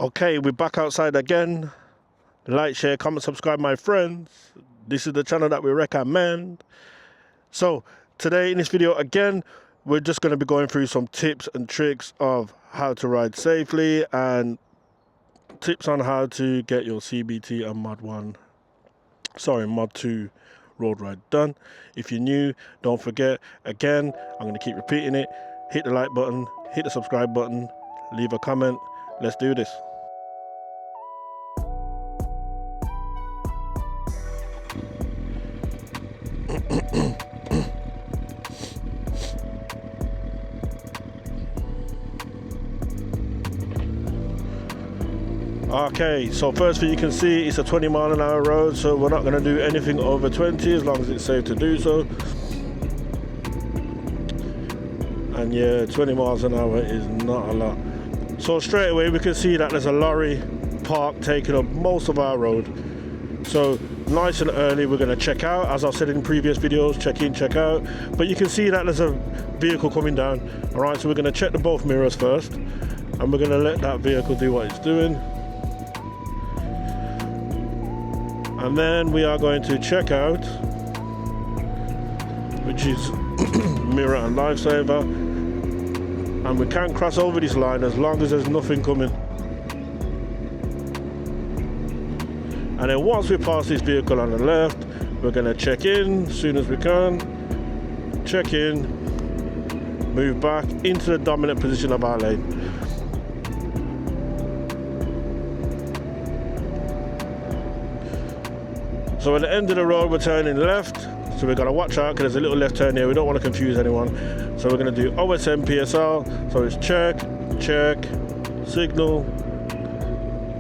Okay, we're back outside again. Like, share, comment, subscribe, my friends. This is the channel that we recommend. So today in this video again, we're just going to be going through some tips and tricks of how to ride safely and tips on how to get your CBT and Mod 2 road ride done. If you're new, don't forget, again, I'm going to keep repeating it. Hit the like button, hit the subscribe button, leave a comment. Let's do this. Okay, so first thing you can see, it's a 20 mile an hour road, so we're not going to do anything over 20 as long as it's safe to do so. And yeah, 20 miles an hour is not a lot. So straight away we can see that there's a lorry parked taking up most of our road. So nice and early we're going to check out, as I've said in previous videos, check in, check out. But you can see that there's a vehicle coming down. Alright, so we're going to check the both mirrors first, and we're going to let that vehicle do what it's doing. And then we are going to check out, which is mirror and lifesaver, and we can cross over this line as long as there's nothing coming. And then once we pass this vehicle on the left, we're going to check in as soon as we can, check in, move back into the dominant position of our lane. So at the end of the road we're turning left, so we've got to watch out because there's a little left turn here, we don't want to confuse anyone. So we're going to do OSM PSL, so it's check, check, signal,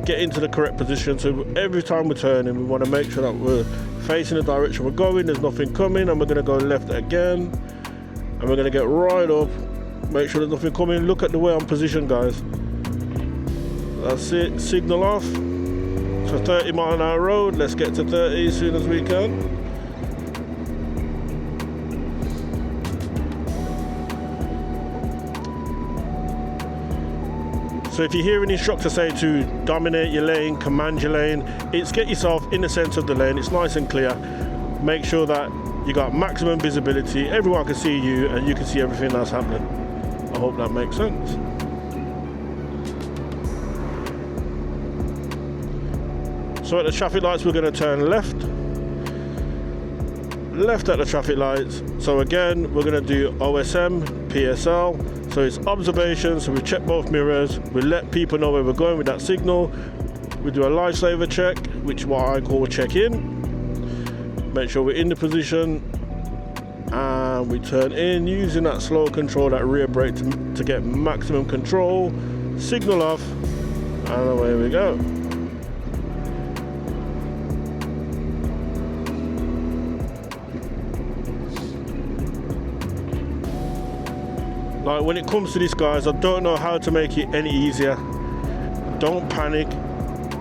get into the correct position. So every time we're turning we want to make sure that we're facing the direction we're going, there's nothing coming, and we're going to go left again, and we're going to get right up, make sure there's nothing coming. Look at the way I'm positioned, guys. That's it, signal off. So 30 mile an hour road, let's get to 30 as soon as we can. So if you hear an instructor say to dominate your lane, command your lane, it's get yourself in the center of the lane, it's nice and clear. Make sure that you got maximum visibility, everyone can see you and you can see everything that's happening. I hope that makes sense. So at the traffic lights we're going to turn left at the traffic lights. So again we're going to do OSM PSL, so it's observation, so we check both mirrors, we let people know where we're going with that signal, we do a lifesaver check, which is what I call check in, make sure we're in the position, and we turn in using that slow control, that rear brake to get maximum control, signal off, and away we go. Like when it comes to this, guys, I don't know how to make it any easier. Don't panic,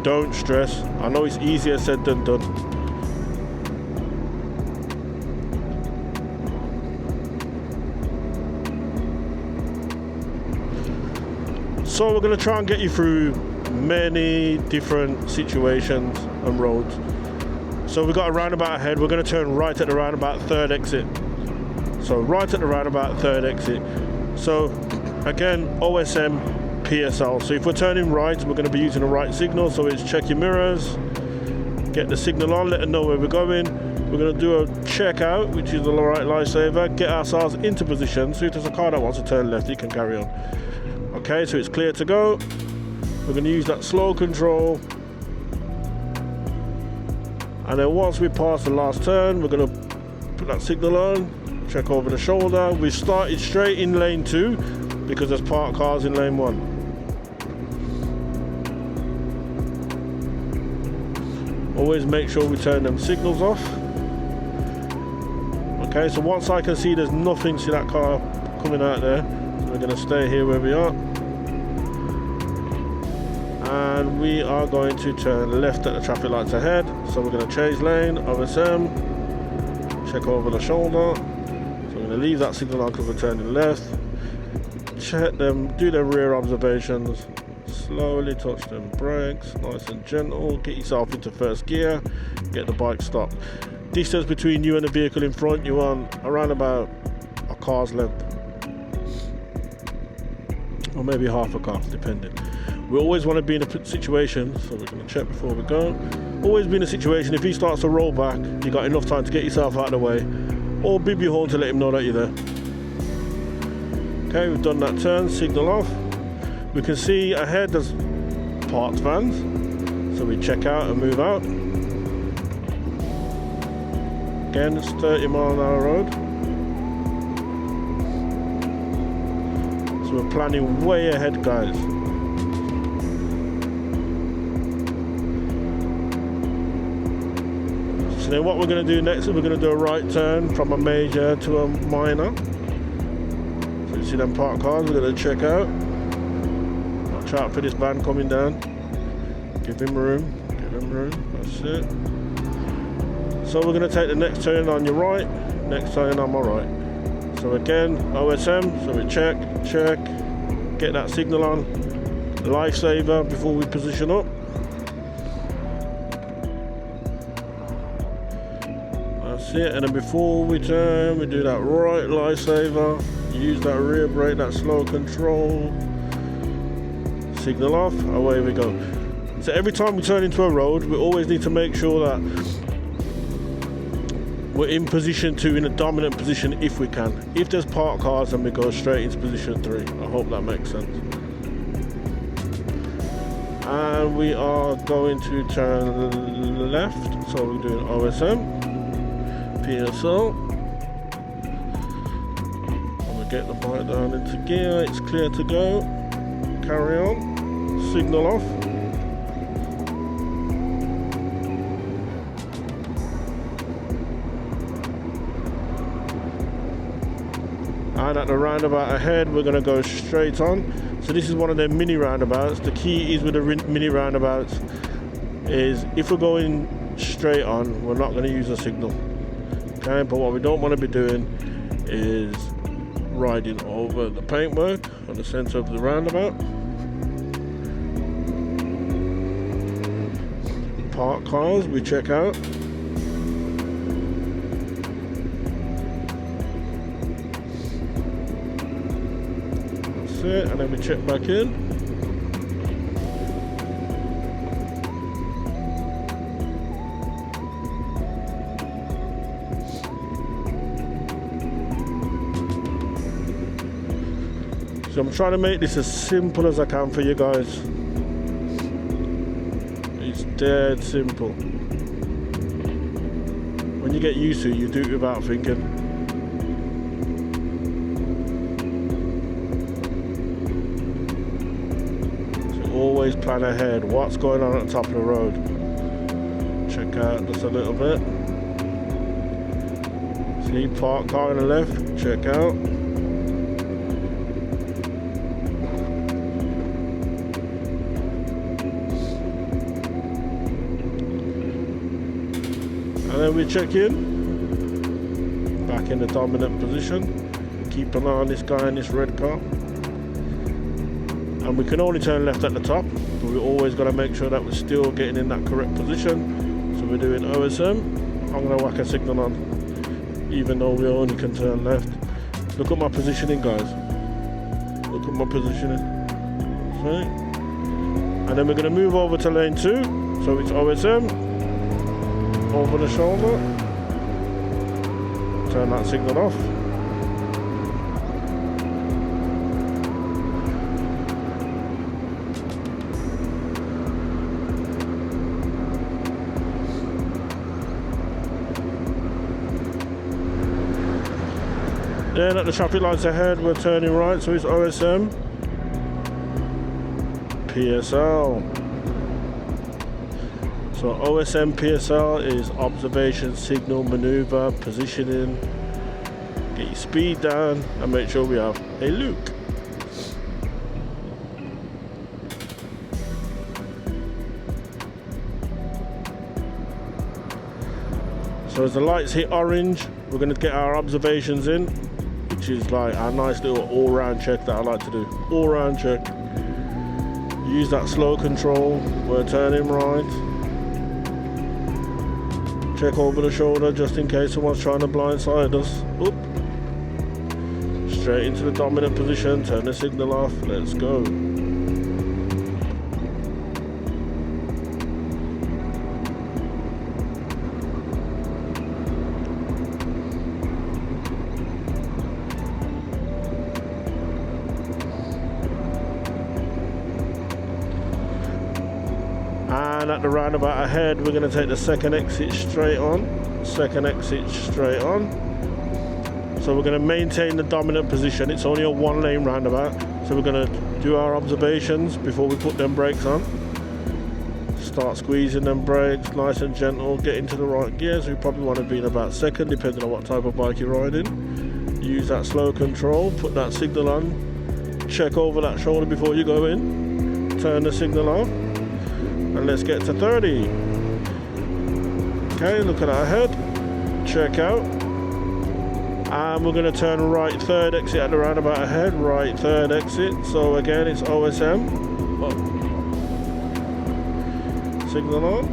don't stress. I know it's easier said than done. So we're going to try and get you through many different situations and roads. So we've got a roundabout ahead, we're going to turn right at the roundabout third exit. So right at the roundabout third exit. So again, OSM PSL. So if we're turning right, we're going to be using the right signal. So it's check your mirrors, get the signal on, let them know where we're going. We're going to do a check out, which is the right lifesaver, get ourselves into position. So if there's a car that wants to turn left, it can carry on. Okay, so it's clear to go. We're going to use that slow control. And then once we pass the last turn, we're going to put that signal on. Check over the shoulder. We started straight in lane 2 because there's parked cars in lane 1. Always make sure we turn them signals off. Okay, so once I can see there's nothing, see that car coming out there, so we're going to stay here where we are. And we are going to turn left at the traffic lights ahead. So we're going to change lane, OSM, check over the shoulder. I'm going to leave that signal on because we're turning left. Check them, do their rear observations, slowly touch them brakes, nice and gentle. Get yourself into first gear, get the bike stopped. Distance between you and the vehicle in front, you want around about a car's length, or maybe half a car, depending. We always want to be in a situation, so we're going to check before we go. Always be in a situation, if he starts to roll back, you got enough time to get yourself out of the way, or beep your horn to let him know that you're there. Okay, we've done that turn, signal off. We can see ahead there's parked vans, so we check out and move out. Again, it's 30-mile-an-hour road. So we're planning way ahead, guys. So then what we're going to do next is we're going to do a right turn from a major to a minor. So you see them parked cars, we're going to check out. Watch out for this van coming down. Give him room, that's it. So we're going to take the next turn on your right, next turn on my right. So again, OSM, so we check, get that signal on, lifesaver before we position up. That's it, and then before we turn, we do that right lifesaver, use that rear brake, that slow control, signal off, away we go. So every time we turn into a road, we always need to make sure that we're in position 2, in a dominant position if we can. If there's parked cars, then we go straight into position 3. I hope that makes sense. And we are going to turn left, so we're doing OSM, PSL. And we get the bike down into gear, it's clear to go. Carry on, signal off. And at the roundabout ahead, we're going to go straight on. So this is one of their mini roundabouts. The key is with the mini roundabouts is if we're going straight on, we're not going to use a signal. Okay, but what we don't want to be doing is riding over the paintwork on the center of the roundabout. Parked cars, we check out. It, and then we check back in. So I'm trying to make this as simple as I can for you guys. It's dead simple. When you get used to it, you do it without thinking. Always plan ahead. What's going on at the top of the road? Check out just a little bit. See, parked car on the left. Check out. And then we check in. Back in the dominant position. Keep an eye on this guy in this red car. And we can only turn left at the top, but we always got to make sure that we're still getting in that correct position. So we're doing OSM. I'm going to whack a signal on, even though we only can turn left. Look at my positioning, guys. Look at my positioning. Okay. And then we're going to move over to lane 2. So it's OSM, over the shoulder. Turn that signal off. Then at the traffic lights ahead, we're turning right, so it's OSM, PSL. So OSM PSL is observation, signal, maneuver, positioning. Get your speed down and make sure we have a look. So as the lights hit orange, we're going to get our observations in, which is like our nice little all-round check that I like to do. All-round check. Use that slow control. We're turning right. Check over the shoulder just in case someone's trying to blindside us. Oop. Straight into the dominant position. Turn the signal off. Let's go. And at the roundabout ahead, we're going to take the second exit straight on. Second exit straight on. So we're going to maintain the dominant position. It's only a one lane roundabout. So we're going to do our observations before we put them brakes on. Start squeezing them brakes, nice and gentle. Get into the right gears. We probably want to be in about second, depending on what type of bike you're riding. Use that slow control. Put that signal on. Check over that shoulder before you go in. Turn the signal off. And let's get to 30. Okay, look at our head. Check out. And we're going to turn right, third exit at the roundabout ahead. Right, third exit. So again, it's OSM. Oh. Signal on.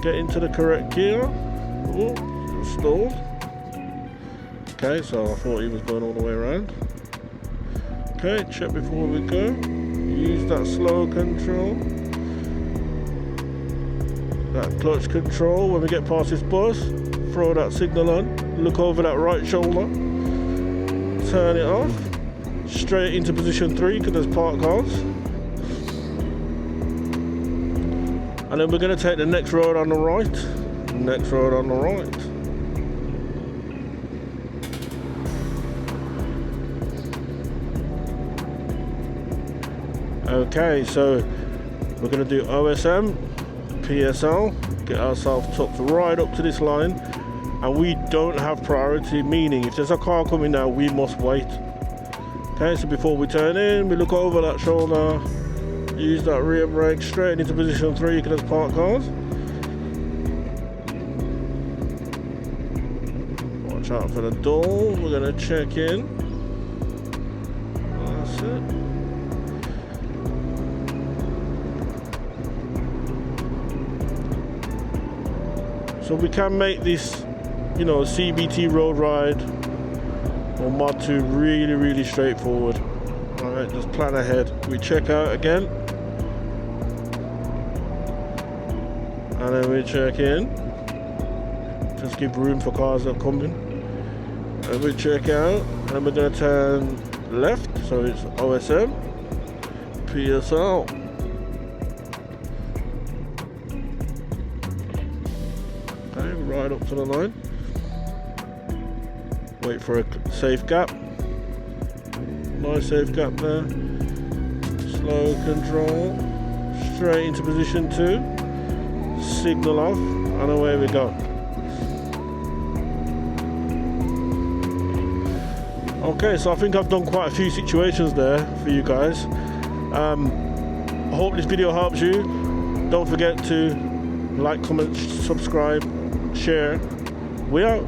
Get into the correct gear. Ooh, stalled. Okay, so I thought he was going all the way around. Okay, check before we go. Use that slow control, that clutch control. When we get past this bus, throw that signal on, look over that right shoulder, turn it off, straight into position 3 because there's parked cars. And then we're going to take the next road on the right, next road on the right. Okay, so we're going to do OSM, PSL, get ourselves tucked right up to this line, and we don't have priority, meaning if there's a car coming now, we must wait. Okay, so before we turn in, we look over that shoulder, use that rear brake, straight into position 3 because there's parked cars. Watch out for the door, we're going to check in. That's it. So we can make this, you know, CBT road ride or Mod 2 really, really straightforward. Alright, just plan ahead. We check out again. And then we check in. Just give room for cars that are coming. And we check out. And we're going to turn left. So it's OSM, PSL. Right up to the line. Wait for a safe gap. Nice safe gap there. Slow control. Straight into position 2. Signal off. And away we go. Okay, so I think I've done quite a few situations there for you guys. I hope this video helps you. Don't forget to like, comment, subscribe, share. We out.